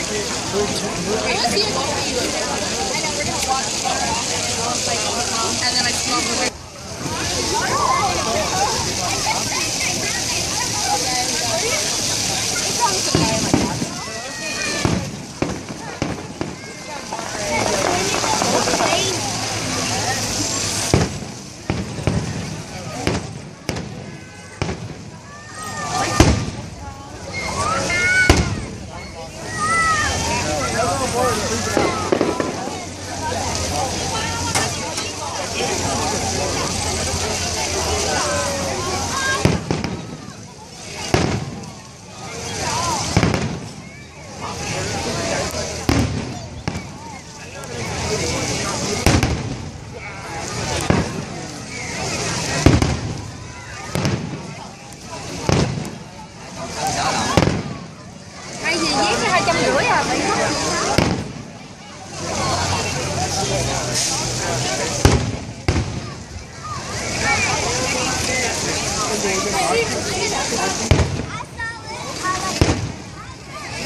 And then I smell the hai gì viết 250 à vậy đó. Hãy subscribe cho kênh Ghiền Mì Gõ để không bỏ lỡ